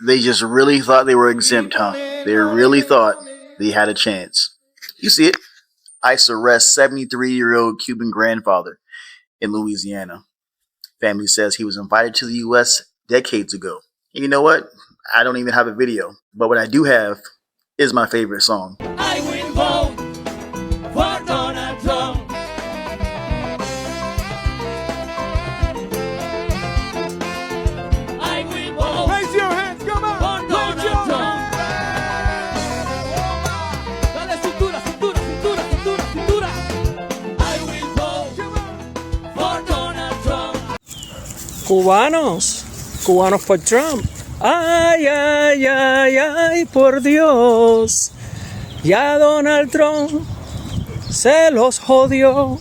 They just really thought they were exempt, huh? They really thought they had a chance. You see it. ICE arrests 73-year-old Cuban grandfather in Louisiana. Family says he was invited to the U.S. decades ago. And you know what? I don't even have a video. But what I do have is my favorite song. I will vote for Donald Trump. I will vote. Raise your hands, come on. For Donald Trump. Dale cintura, cintura, cintura, cintura, cintura. I will vote for Donald Trump. Cubanos por Trump. Ay, ay, ay, ay, por Dios. Ya Donald Trump se los jodió.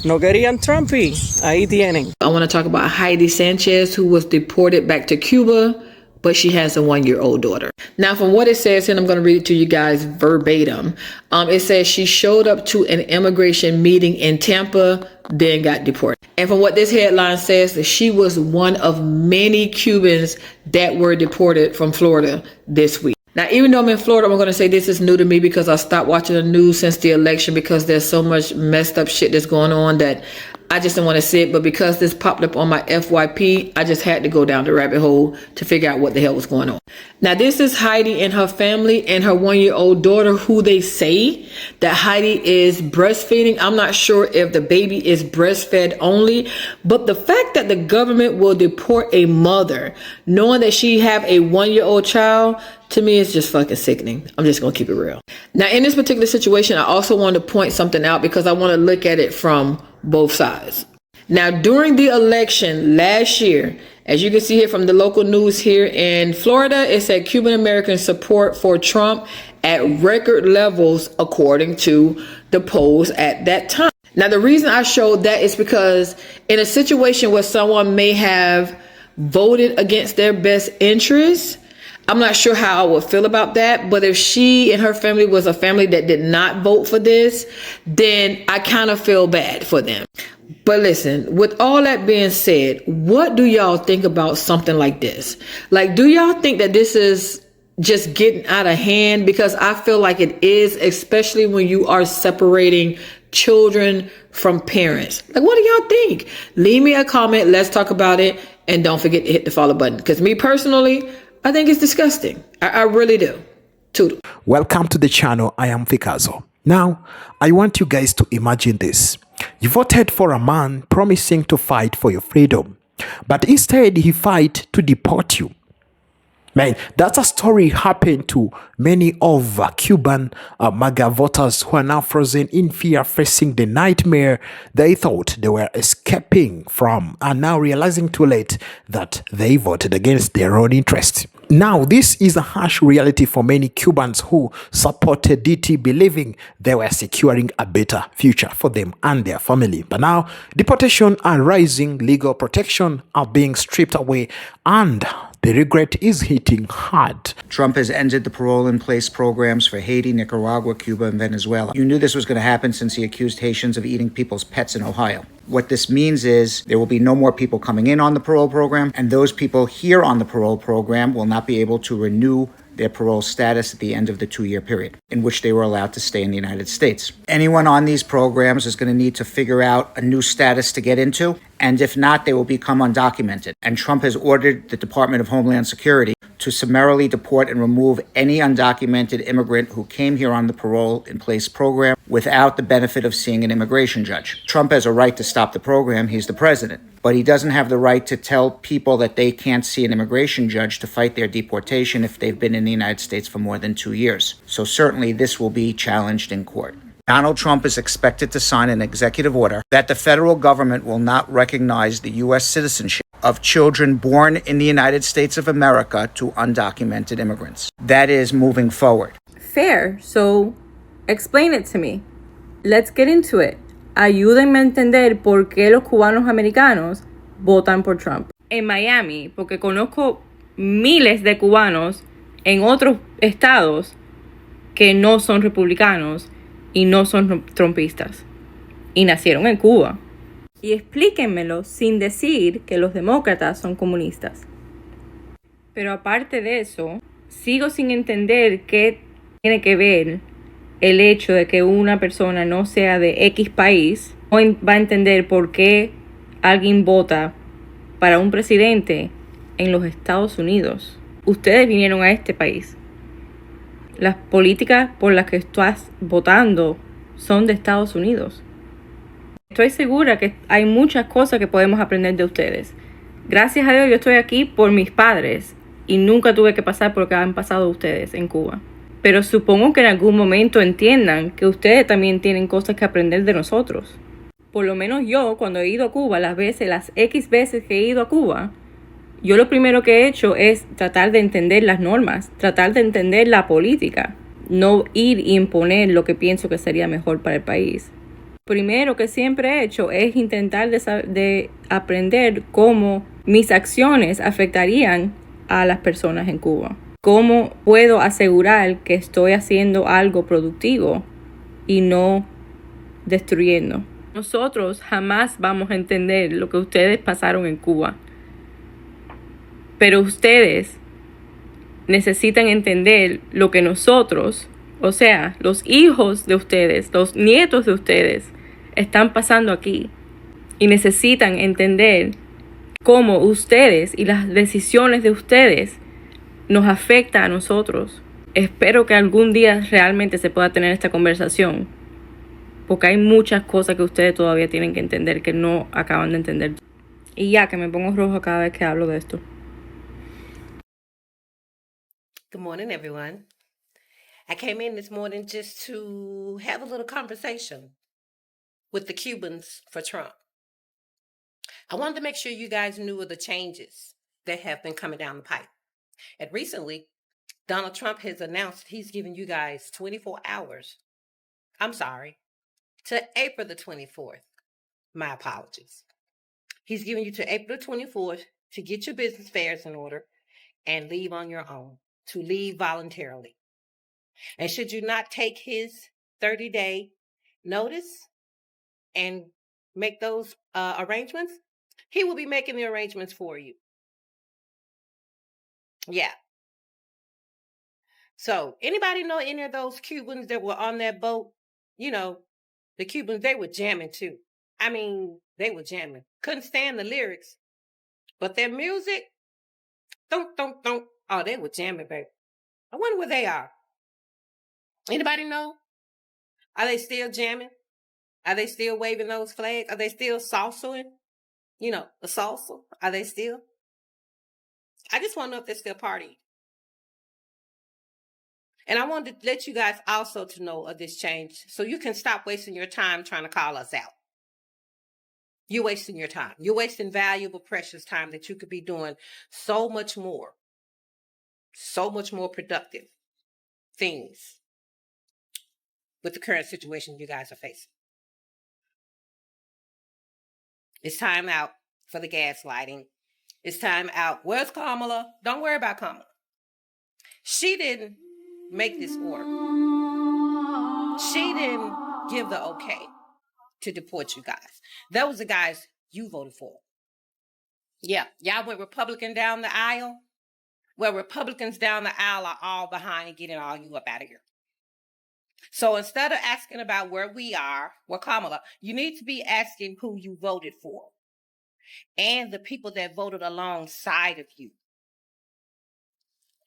No querían Trumpy. Ahí tienen. I want to talk about Heidi Sanchez, who was deported back to Cuba, but she has a 1-year-old daughter. Now, from what it says, and I'm going to read it to you guys verbatim. It says she showed up to an immigration meeting in Tampa, then got deported. And from what this headline says, that she was one of many Cubans that were deported from Florida this week. Now, even though I'm in Florida, I'm going to say this is new to me because I stopped watching the news since the election because there's so much messed up shit that's going on that I just didn't want to see it. But because this popped up on my FYP, I just had to go down the rabbit hole to figure out what the hell was going on. Now, this is Heidi and her family and her 1-year-old daughter, who they say that Heidi is breastfeeding. I'm not sure if the baby is breastfed only, but the fact that the government will deport a mother knowing that she have a 1-year-old child, to me, it's just fucking sickening. I'm just going to keep it real. Now, in this particular situation, I also want to point something out because I want to look at it from both sides. Now, during the election last year, as you can see here from the local news here in Florida, it said Cuban American support for Trump at record levels, according to the polls at that time. Now, the reason I showed that is because in a situation where someone may have voted against their best interests, I'm not sure how I would feel about that, but if she and her family was a family that did not vote for this, then I kind of feel bad for them. But listen, with all that being said, what do y'all think about something like this? Like, do y'all think that this is just getting out of hand? Because I feel like it is, especially when you are separating children from parents. Like, what do y'all think? Leave me a comment. Let's talk about it. And don't forget to hit the follow button. Because me personally, I think it's disgusting. I really do. Toodle. Welcome to the channel. I am Fikazo. Now, I want you guys to imagine this. You voted for a man promising to fight for your freedom, but instead he fight to deport you. Man, that's a story happened to many of Cuban MAGA voters who are now frozen in fear, facing the nightmare they thought they were escaping from, and now realizing too late that they voted against their own interest. Now, this is a harsh reality for many Cubans who supported DT, believing they were securing a better future for them and their family. But now, deportation are rising, legal protection are being stripped away, and the regret is hitting hard. Trump has ended the parole-in-place programs for Haiti, Nicaragua, Cuba, and Venezuela. You knew this was going to happen since he accused Haitians of eating people's pets in Ohio. What this means is there will be no more people coming in on the parole program, and those people here on the parole program will not be able to renew their parole status at the end of the 2-year period in which they were allowed to stay in the United States. Anyone on these programs is going to need to figure out a new status to get into, and if not, they will become undocumented. And Trump has ordered the Department of Homeland Security to summarily deport and remove any undocumented immigrant who came here on the parole-in-place program without the benefit of seeing an immigration judge. Trump has a right to stop the program. He's the president. But he doesn't have the right to tell people that they can't see an immigration judge to fight their deportation if they've been in the United States for more than 2 years. So certainly this will be challenged in court. Donald Trump is expected to sign an executive order that the federal government will not recognize the U.S. citizenship of children born in the United States of America to undocumented immigrants. That is moving forward. Fair. So explain it to me. Let's get into it. Ayúdenme a entender por qué los cubanos americanos votan por Trump. En Miami, porque conozco miles de cubanos en otros estados que no son republicanos y no son trumpistas. Y nacieron en Cuba. Y explíquenmelo sin decir que los demócratas son comunistas. Pero aparte de eso, sigo sin entender qué tiene que ver el hecho de que una persona no sea de X país. No va a entender por qué alguien vota para un presidente en los Estados Unidos. Ustedes vinieron a este país. Las políticas por las que estás votando son de Estados Unidos. Estoy segura que hay muchas cosas que podemos aprender de ustedes. Gracias a Dios yo estoy aquí por mis padres y nunca tuve que pasar por lo que han pasado ustedes en Cuba. Pero supongo que en algún momento entiendan que ustedes también tienen cosas que aprender de nosotros. Por lo menos yo, cuando he ido a Cuba, las X veces que he ido a Cuba, yo lo primero que he hecho es tratar de entender las normas, tratar de entender la política, no ir y imponer lo que pienso que sería mejor para el país. Primero que siempre he hecho es intentar de aprender cómo mis acciones afectarían a las personas en Cuba. Cómo puedo asegurar que estoy haciendo algo productivo y no destruyendo. Nosotros jamás vamos a entender lo que ustedes pasaron en Cuba. Pero ustedes necesitan entender lo que nosotros, o sea, los hijos de ustedes, los nietos de ustedes, están pasando aquí. Y necesitan entender cómo ustedes y las decisiones de ustedes nos afectan a nosotros. Espero que algún día realmente se pueda tener esta conversación, porque hay muchas cosas que ustedes todavía tienen que entender que no acaban de entender. Y ya que me pongo rojo cada vez que hablo de esto. Good morning, everyone. I came in this morning just to have a little conversation with the Cubans for Trump. I wanted to make sure you guys knew of the changes that have been coming down the pipe. And recently, Donald Trump has announced he's giving you guys 24 hours. I'm sorry, to April the 24th. My apologies. He's giving you to April the 24th to get your business affairs in order and leave on your own, to leave voluntarily. And should you not take his 30-day notice and make those arrangements, he will be making the arrangements for you. Yeah. So anybody know any of those Cubans that were on that boat? You know, the Cubans, they were jamming too. I mean, they were jamming. Couldn't stand the lyrics. But their music, thunk, thunk, thunk. Oh, they were jamming, baby. I wonder where they are. Anybody know? Are they still jamming? Are they still waving those flags? Are they still salsaing? You know, the salsa. Are they still? I just want to know if they're still partying. And I wanted to let you guys also to know of this change so you can stop wasting your time trying to call us out. You're wasting your time. You're wasting valuable, precious time that you could be doing so much more productive things with the current situation you guys are facing. It's time out for the gaslighting. It's time out. Where's Kamala? Don't worry about Kamala. She didn't make this order. She didn't give the okay to deport you guys. That was the guys you voted for. Yeah, y'all went Republican down the aisle. Well, Republicans down the aisle are all behind getting all you up out of here. So instead of asking about where we are, where Kamala, you need to be asking who you voted for and the people that voted alongside of you.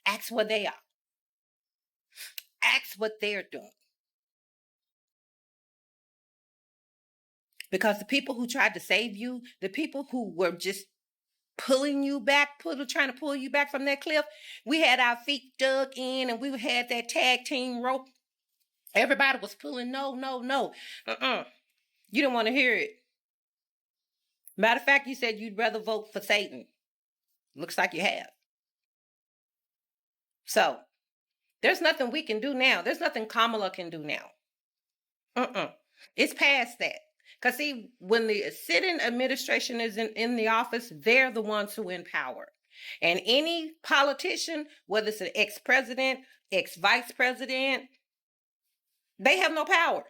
Ask where they are. Ask what they're doing. Because the people who tried to save you, the people who were just pulling you back, trying to pull you back from that cliff, we had our feet dug in and we had that tag team rope. Everybody was pulling, no. You didn't want to hear it. Matter of fact, you said you'd rather vote for Satan. Looks like you have. So, there's nothing we can do now. There's nothing Kamala can do now. It's past that. Because see, when the sitting administration is in the office, they're the ones who empower. And any politician, whether it's an ex-president, ex-vice president, they have no power.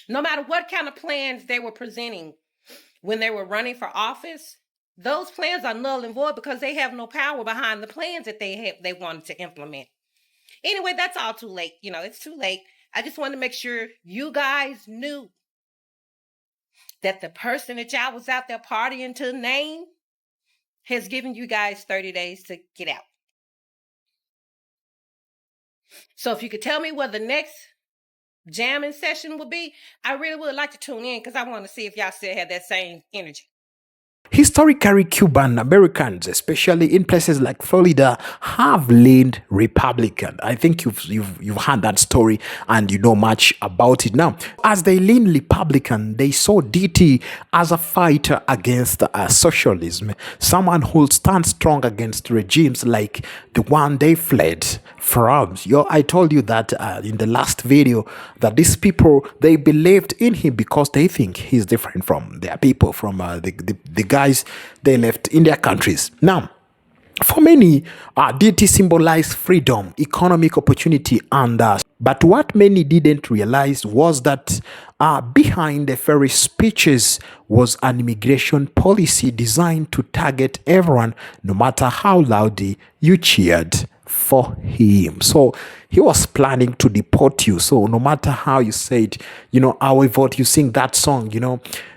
No matter what kind of plans they were presenting when they were running for office, those plans are null and void because they have no power behind the plans that they wanted to implement. Anyway, that's all too late. It's too late. I just wanted to make sure you guys knew that the person that y'all was out there partying to name has given you guys 30 days to get out. So if you could tell me where the next jamming session will be, I really would like to tune in because I want to see if y'all still have that same energy. Historically, Cuban Americans, especially in places like Florida, have leaned Republican. I think you've heard that story and you know much about it now. As they lean Republican, they saw DT as a fighter against socialism, someone who stands strong against regimes like the one they fled from. I told you that in the last video that these people, they believed in him because they think he's different from their people, from the guys they left in their countries. Now, for many, DT symbolized freedom, economic opportunity, and but what many didn't realize was that behind the very speeches was an immigration policy designed to target everyone, no matter how loudly you cheered for him. So he was planning to deport you. So no matter how you said, I will vote, you sing that song,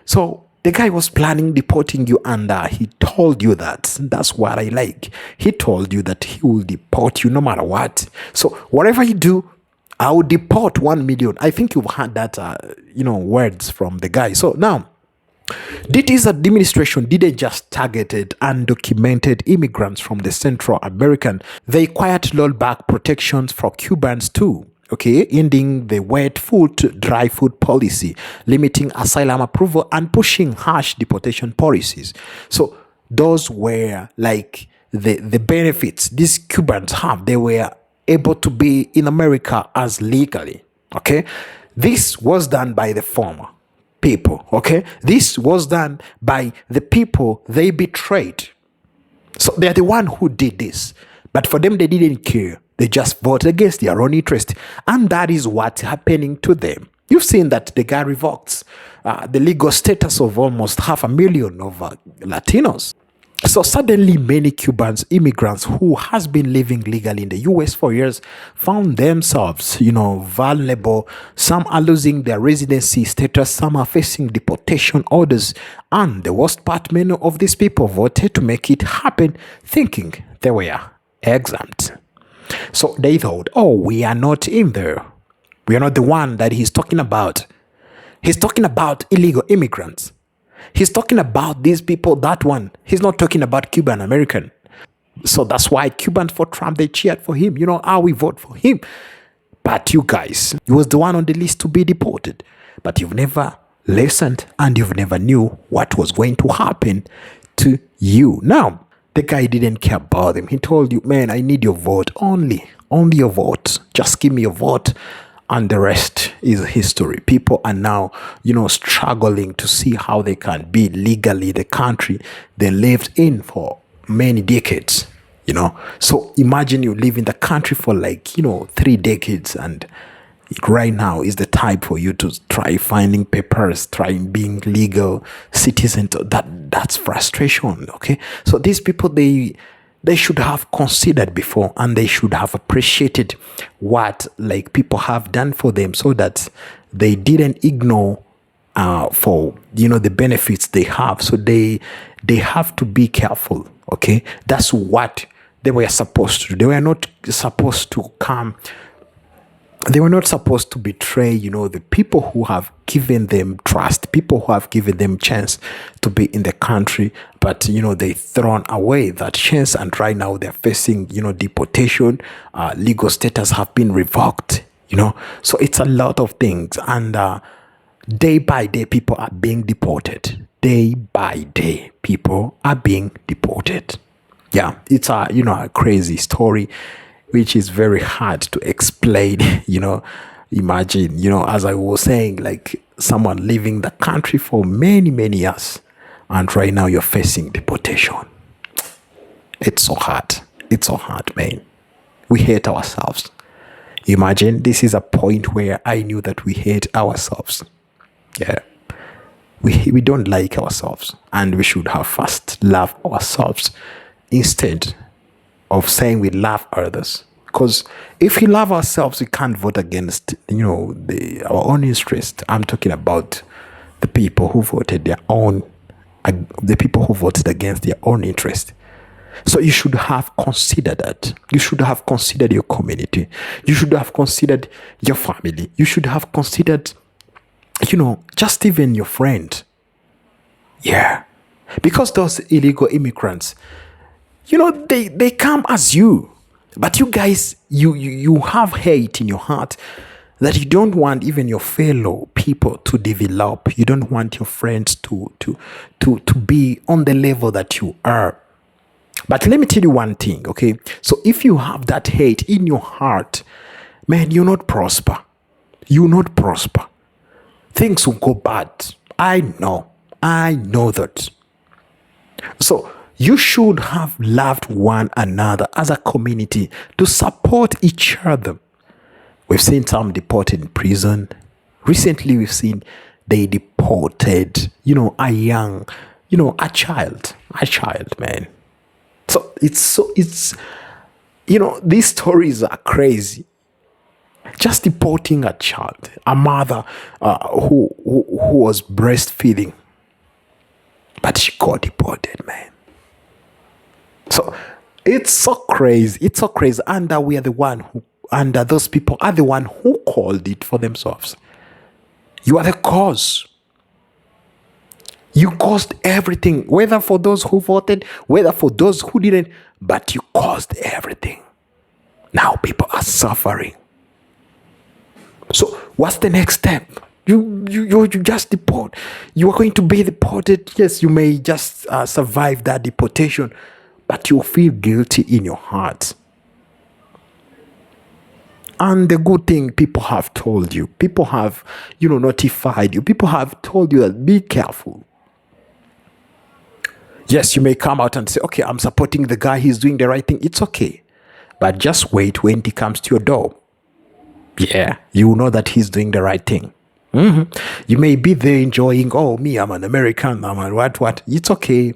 So the guy was planning deporting you, and he told you that. That's what I like. He told you that he will deport you no matter what. So whatever you do, I will deport 1 million. I think you've heard that, words from the guy. So now, DT's administration didn't just targeted undocumented immigrants from the Central American. They quietly rolled back protections for Cubans too. Okay, ending the wet food, dry food policy, limiting asylum approval, and pushing harsh deportation policies. So those were like the benefits these Cubans have. They were able to be in America as legally. Okay, this was done by the former people. Okay, this was done by the people they betrayed. So they're the one who did this, but for them they didn't care. They just voted against their own interest, and that is what's happening to them. You've seen that the guy revokes the legal status of almost 500,000 of Latinos. So suddenly many Cubans, immigrants who has been living legally in the US for years, found themselves, vulnerable. Some are losing their residency status, some are facing deportation orders. And the worst part, many of these people voted to make it happen, thinking they were exempt. So they thought, we are not in there. We are not the one that he's talking about. He's talking about illegal immigrants. He's talking about these people, that one. He's not talking about Cuban American. So that's why Cubans for Trump, they cheered for him. How we vote for him. But you guys, he was the one on the list to be deported. But you've never listened and you've never knew what was going to happen to you. Now, the guy didn't care about him. He told you, man, I need your vote. Only your vote. Just give me your vote. And the rest is history. People are now, struggling to see how they can be legally the country they lived in for many decades, So imagine you live in the country for 3 decades, and right now is the time for you to try finding papers, try being legal citizen. That's frustration, okay? So these people, they should have considered before, and they should have appreciated what people have done for them, so that they didn't ignore for the benefits they have. So they have to be careful, okay? That's what they were supposed to do. They were not supposed to come. They were not supposed to betray, the people who have given them trust, people who have given them chance to be in the country. But, they thrown away that chance, and right now they're facing, deportation. Legal status have been revoked, So it's a lot of things. And day by day, people are being deported. Day by day, people are being deported. Yeah, it's a crazy story, which is very hard to explain. Imagine, as I was saying, someone living the country for many, many years, and right now you're facing deportation. It's so hard. It's so hard, man. We hate ourselves. Imagine, this is a point where I knew that we hate ourselves. Yeah. we don't like ourselves, and we should have first love ourselves instead of saying we love others. Because if we love ourselves, we can't vote against, our own interest. I'm talking about the people who voted the people who voted against their own interest. So you should have considered that. You should have considered your community. You should have considered your family. You should have considered, just even your friend. Yeah. Because those illegal immigrants, they come as you. But you guys, you have hate in your heart that you don't want even your fellow people to develop. You don't want your friends to be on the level that you are. But let me tell you one thing, okay? So if you have that hate in your heart, man, you'll not prosper. You'll not prosper. Things will go bad. I know that. So you should have loved one another as a community to support each other. We've seen some deported in prison. Recently, we've seen they deported, a child, man. So it's these stories are crazy. Just deporting a child, a mother who was breastfeeding, but she got deported, man. So it's so crazy. It's so crazy. And we are the one who, and those people are the one who called it for themselves. You are the cause. You caused everything, whether for those who voted, whether for those who didn't, but you caused everything. Now people are suffering. So what's the next step? You just deport. You are going to be deported. Yes, you may just survive that deportation, but you feel guilty in your heart. And the good thing, people have told you. People have, notified you. People have told you that be careful. Yes, you may come out and say, okay, I'm supporting the guy. He's doing the right thing. It's okay. But just wait when he comes to your door. Yeah, you know that he's doing the right thing. You may be there enjoying, oh, me, I'm an American, I'm a what. It's okay.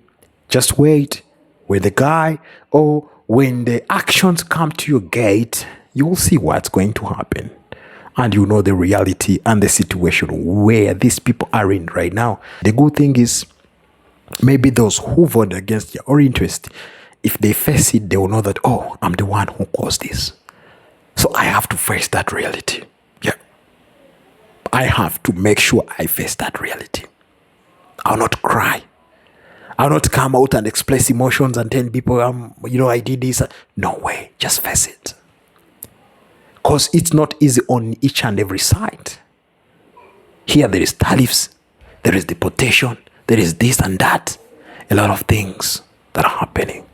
Just wait. When the guy or when the actions come to your gate, you will see what's going to happen. And you know the reality and the situation where these people are in right now. The good thing is, maybe those who vote against your own interest, if they face it, they will know that, oh, I'm the one who caused this. So I have to face that reality. Yeah. I have to make sure I face that reality. I'll not cry. I'll not come out and express emotions and tell people, I did this. No way. Just face it. Because it's not easy on each and every side. Here there is tariffs. There is deportation. There is this and that. A lot of things that are happening.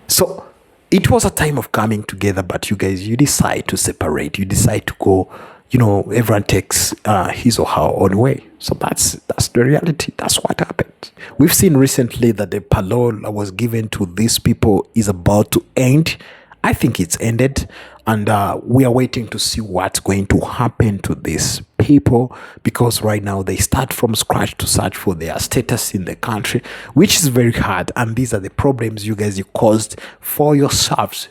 So it was a time of coming together, but you guys, you decide to separate. You decide to go, everyone takes his or her own way. So that's the reality. That's what happened. We've seen recently that the parole that was given to these people is about to end. I think it's ended, and we are waiting to see what's going to happen to these people, because right now they start from scratch to search for their status in the country, which is very hard. And these are the problems you caused for yourselves.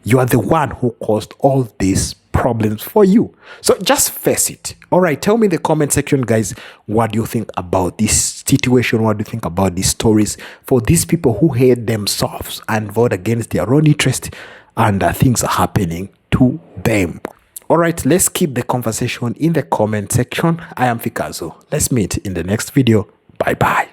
You are the one who caused all these problems for you. So just face it. All right, tell me in the comment section, guys, what do you think about this situation? What do you think about these stories for these people who hate themselves and vote against their own interest, and things are happening to them? All right, let's keep the conversation in the comment section. I am Fikazo. Let's meet in the next video. Bye bye.